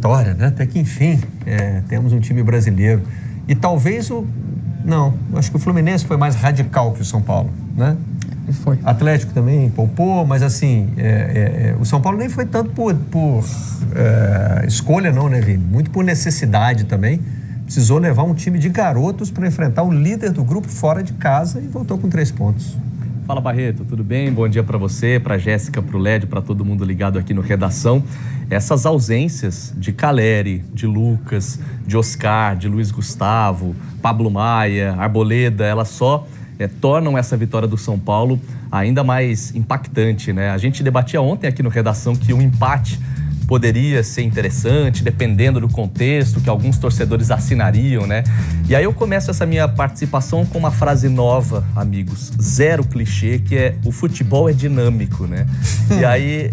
Vitória, né? Até que enfim temos um time brasileiro. E talvez não, acho que o Fluminense foi mais radical que o São Paulo, né? Foi. Atlético também poupou, mas assim, o São Paulo nem foi tanto por escolha não, né, Vini? Muito por necessidade também. Precisou levar um time de garotos para enfrentar o líder do grupo fora de casa e voltou com 3 pontos. Fala, Barreto, tudo bem? Bom dia para você, para Jéssica, para o Led, para todo mundo ligado aqui no Redação. Essas ausências de Caleri, de Lucas, de Oscar, de Luiz Gustavo, Pablo Maia, Arboleda, elas só tornam essa vitória do São Paulo ainda mais impactante, né? A gente debatia ontem aqui no Redação que um empate poderia ser interessante, dependendo do contexto, que alguns torcedores assinariam, né? E aí eu começo essa minha participação com uma frase nova, amigos, zero clichê, que é: o futebol é dinâmico, né? E aí,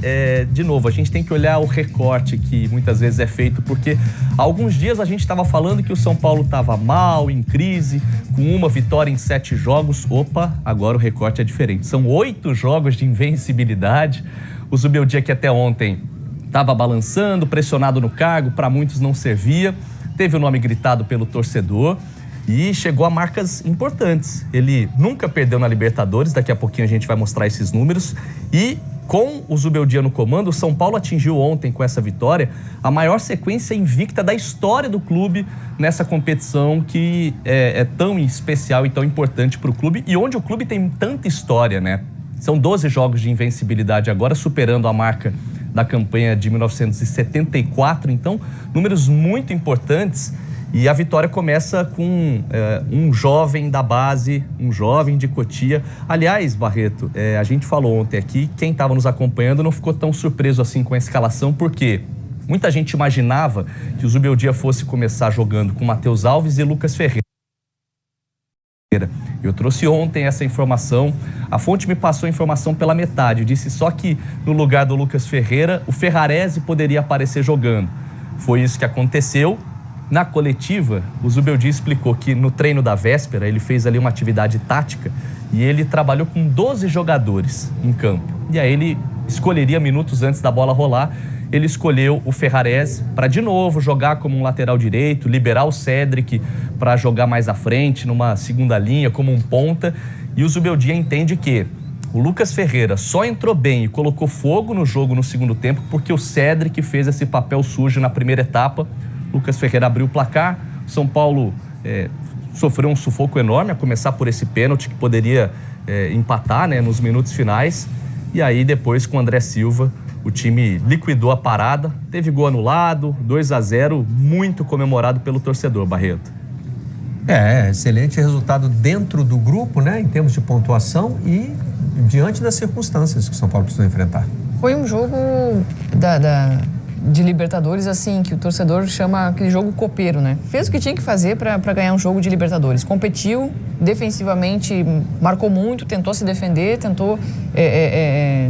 de novo, a gente tem que olhar o recorte que muitas vezes é feito, porque há alguns dias a gente estava falando que o São Paulo estava mal, em crise, com uma vitória em 7 jogos. Opa, agora o recorte é diferente. São 8 jogos de invencibilidade. O Zubeldia, que até ontem estava balançando, pressionado no cargo, para muitos não servia, teve o nome gritado pelo torcedor e chegou a marcas importantes. Ele nunca perdeu na Libertadores, daqui a pouquinho a gente vai mostrar esses números, e com o Zubeldia no comando, o São Paulo atingiu ontem, com essa vitória, a maior sequência invicta da história do clube nessa competição que é tão especial e tão importante para o clube, e onde o clube tem tanta história, né? São 12 jogos de invencibilidade agora, superando a marca da campanha de 1974, então números muito importantes. E a vitória começa com um jovem da base, um jovem de Cotia. Aliás, Barreto, a gente falou ontem aqui, quem estava nos acompanhando não ficou tão surpreso assim com a escalação, porque muita gente imaginava que o Zubeldia fosse começar jogando com Matheus Alves e Lucas Ferreira. Eu trouxe ontem essa informação, a fonte me passou a informação pela metade, disse só que no lugar do Lucas Ferreira, o Ferrarese poderia aparecer jogando. Foi isso que aconteceu. Na coletiva, o Zubeldia explicou que no treino da véspera, ele fez ali uma atividade tática e ele trabalhou com 12 jogadores em campo. E aí ele escolheria minutos antes da bola rolar, ele escolheu o Ferrarese para de novo jogar como um lateral direito, liberar o Cédric para jogar mais à frente, numa segunda linha, como um ponta. E o Zubeldia entende que o Lucas Ferreira só entrou bem e colocou fogo no jogo no segundo tempo porque o Cédric fez esse papel sujo na primeira etapa. Lucas Ferreira abriu o placar, São Paulo sofreu um sufoco enorme, a começar por esse pênalti que poderia empatar, né, nos minutos finais. E aí depois, com o André Silva, o time liquidou a parada, teve gol anulado, 2-0, muito comemorado pelo torcedor, Barreto. Excelente resultado dentro do grupo, né, em termos de pontuação e diante das circunstâncias que o São Paulo precisou enfrentar. Foi um jogo de Libertadores, assim, que o torcedor chama aquele jogo copeiro, né? Fez o que tinha que fazer para ganhar um jogo de Libertadores. Competiu, defensivamente marcou muito, tentou se defender, tentou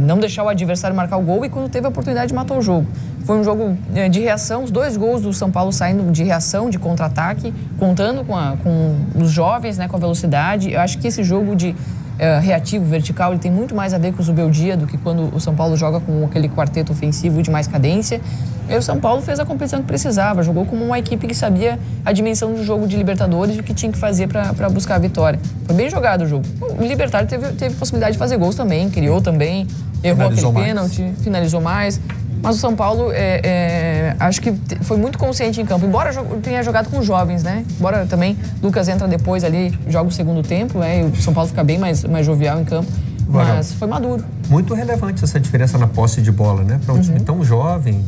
não deixar o adversário marcar o gol e quando teve a oportunidade matou o jogo. Foi um jogo de reação, os 2 gols do São Paulo saindo de reação, de contra-ataque, contando com os jovens, né, com a velocidade. Eu acho que esse jogo de reativo, vertical, ele tem muito mais a ver com o Zubeldia do que quando o São Paulo joga com aquele quarteto ofensivo de mais cadência. E o São Paulo fez a competição que precisava, jogou como uma equipe que sabia a dimensão do jogo de Libertadores e o que tinha que fazer para buscar a vitória. Foi bem jogado o jogo. O Libertadores teve possibilidade de fazer gols também, criou também, errou aquele pênalti, finalizou mais. Mas o São Paulo, acho que foi muito consciente em campo. Embora tenha jogado com jovens, né? Embora também Lucas entra depois ali, joga o segundo tempo, e o São Paulo fica bem mais jovial em campo. Mas foi maduro. Muito relevante essa diferença na posse de bola, né? Para um time tão jovem,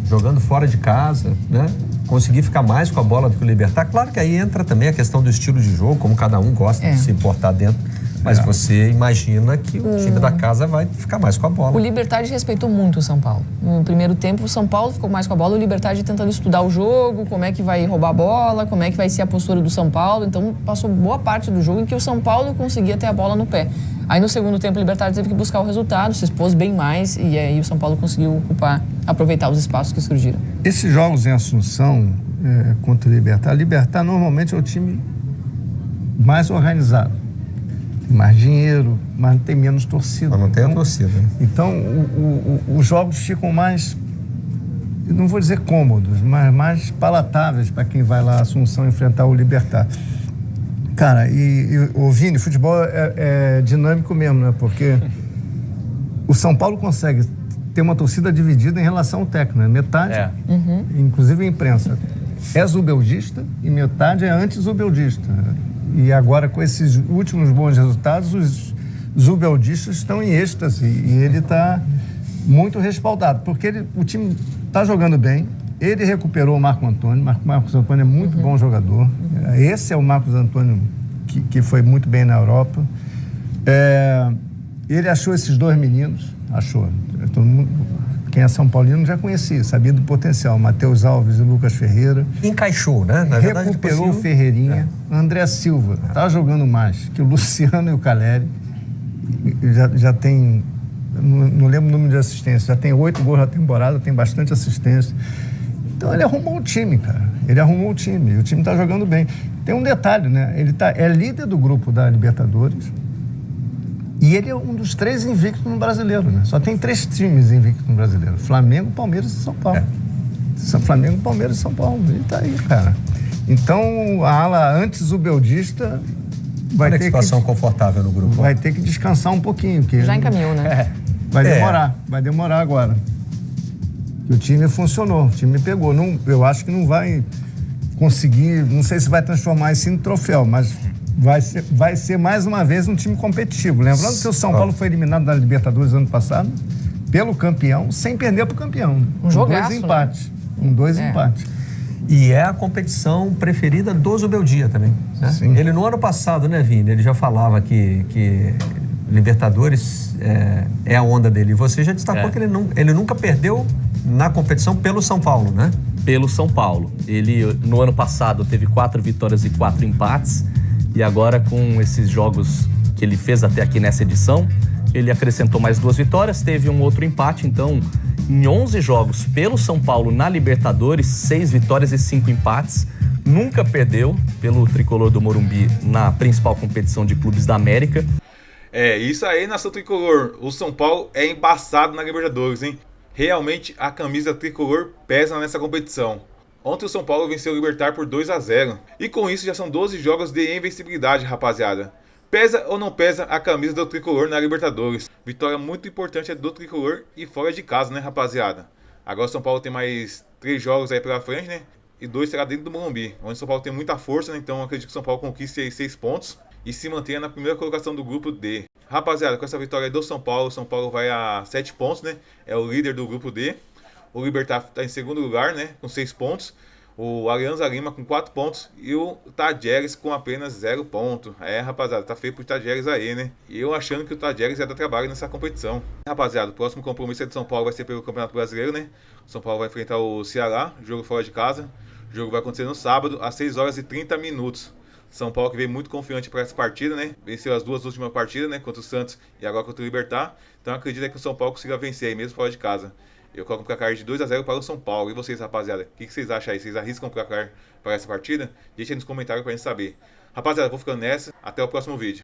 jogando fora de casa, né? Conseguir ficar mais com a bola do que o Libertad. Claro que aí entra também a questão do estilo de jogo, como cada um gosta de se portar dentro. Mas você imagina que o time da casa vai ficar mais com a bola. O Libertad respeitou muito o São Paulo. No primeiro tempo, o São Paulo ficou mais com a bola, o Libertad tentando estudar o jogo, como é que vai roubar a bola, como é que vai ser a postura do São Paulo. Então, passou boa parte do jogo em que o São Paulo conseguia ter a bola no pé. Aí, no segundo tempo, o Libertad teve que buscar o resultado, se expôs bem mais e aí o São Paulo conseguiu aproveitar os espaços que surgiram. Esses jogos em Assunção contra o Libertad normalmente é o time mais organizado. Tem mais dinheiro, mas tem menos torcida. Mas não tem a torcida. Então, os jogos ficam mais não vou dizer cômodos, mas mais palatáveis para quem vai lá a Assunção enfrentar o Libertad. Cara, o Vini, futebol é dinâmico mesmo, né? Porque o São Paulo consegue ter uma torcida dividida em relação ao técnico, né? Metade, inclusive a imprensa, é zubeldista e metade é anti-zubeldista. E agora, com esses últimos bons resultados, os zubeldistas estão em êxtase e ele está muito respaldado, porque o time está jogando bem. Ele recuperou o Marco Antônio. Marcos Antônio é muito bom jogador. Esse é o Marcos Antônio que foi muito bem na Europa. Ele achou esses dois meninos. Achou. Todo mundo, quem é São Paulino já conhecia, sabia do potencial. Matheus Alves e Lucas Ferreira. Encaixou, né? Na verdade, recuperou o Ferreirinha. André Silva está jogando mais que o Luciano e o Caleri. Já tem... Não lembro o número de assistências. Já tem 8 gols na temporada, tem bastante assistência. Então ele arrumou o time, cara. Ele arrumou o time. E o time está jogando bem. Tem um detalhe, né? Ele é líder do grupo da Libertadores. E ele é um dos 3 invictos no Brasileiro, né? Só tem 3 times invictos no Brasileiro. Flamengo, Palmeiras e São Paulo. Flamengo, Palmeiras e São Paulo. Ele tá aí, cara. Então, a ala anti-zubeldista vai ter situação confortável no grupo. Vai ter que descansar um pouquinho. Porque já encaminhou, né? Vai demorar agora. O time funcionou, o time pegou. Não, eu acho que não vai conseguir, não sei se vai transformar isso em troféu, mas vai ser mais uma vez um time competitivo. Lembrando que o São Paulo foi eliminado da Libertadores ano passado pelo campeão, sem perder para o campeão. Um jogaço, 2 empates. Né? 2 empates. E é a competição preferida do Zubeldia também. Né? Sim. Ele no ano passado, né, Vini? Ele já falava que Libertadores é a onda dele. E você já destacou que ele nunca perdeu na competição pelo São Paulo, né? Pelo São Paulo. Ele, no ano passado, teve 4 vitórias e 4 empates. E agora, com esses jogos que ele fez até aqui nessa edição, ele acrescentou mais 2 vitórias, teve um outro empate. Então, em 11 jogos pelo São Paulo na Libertadores, 6 vitórias e 5 empates. Nunca perdeu pelo tricolor do Morumbi na principal competição de clubes da América. Isso aí, nação tricolor. O São Paulo é embaçado na Libertadores, hein? Realmente, a camisa tricolor pesa nessa competição. Ontem o São Paulo venceu o Libertad por 2-0. E com isso já são 12 jogos de invencibilidade, rapaziada. Pesa ou não pesa a camisa do tricolor na Libertadores? Vitória muito importante do tricolor e fora de casa, né, rapaziada? Agora o São Paulo tem mais 3 jogos aí pela frente, né? E 2 será dentro do Morumbi, onde o São Paulo tem muita força, né? Então eu acredito que o São Paulo conquiste aí 6 pontos e se mantenha na primeira colocação do grupo D. Rapaziada, com essa vitória do São Paulo vai a 7 pontos, né? É o líder do grupo D. O Libertad está em segundo lugar, né? Com 6 pontos. O Alianza Lima com 4 pontos e o Tajeres com apenas 0 ponto. Rapaziada, tá feio pro Tajeres aí, né? E eu achando que o Tajeres ia dar trabalho nessa competição. Rapaziada, o próximo compromisso de São Paulo vai ser pelo Campeonato Brasileiro, né? O São Paulo vai enfrentar o Ceará, jogo fora de casa. O jogo vai acontecer no sábado, às 6h30. São Paulo que veio muito confiante para essa partida, né? Venceu as 2 últimas partidas, né? Contra o Santos e agora contra o Libertad. Então acredito que o São Paulo consiga vencer aí, mesmo fora de casa. Eu coloco um placar de 2-0 para o São Paulo. E vocês, rapaziada? O que vocês acham aí? Vocês arriscam o placar para essa partida? Deixa aí nos comentários para a gente saber. Rapaziada, vou ficando nessa. Até o próximo vídeo.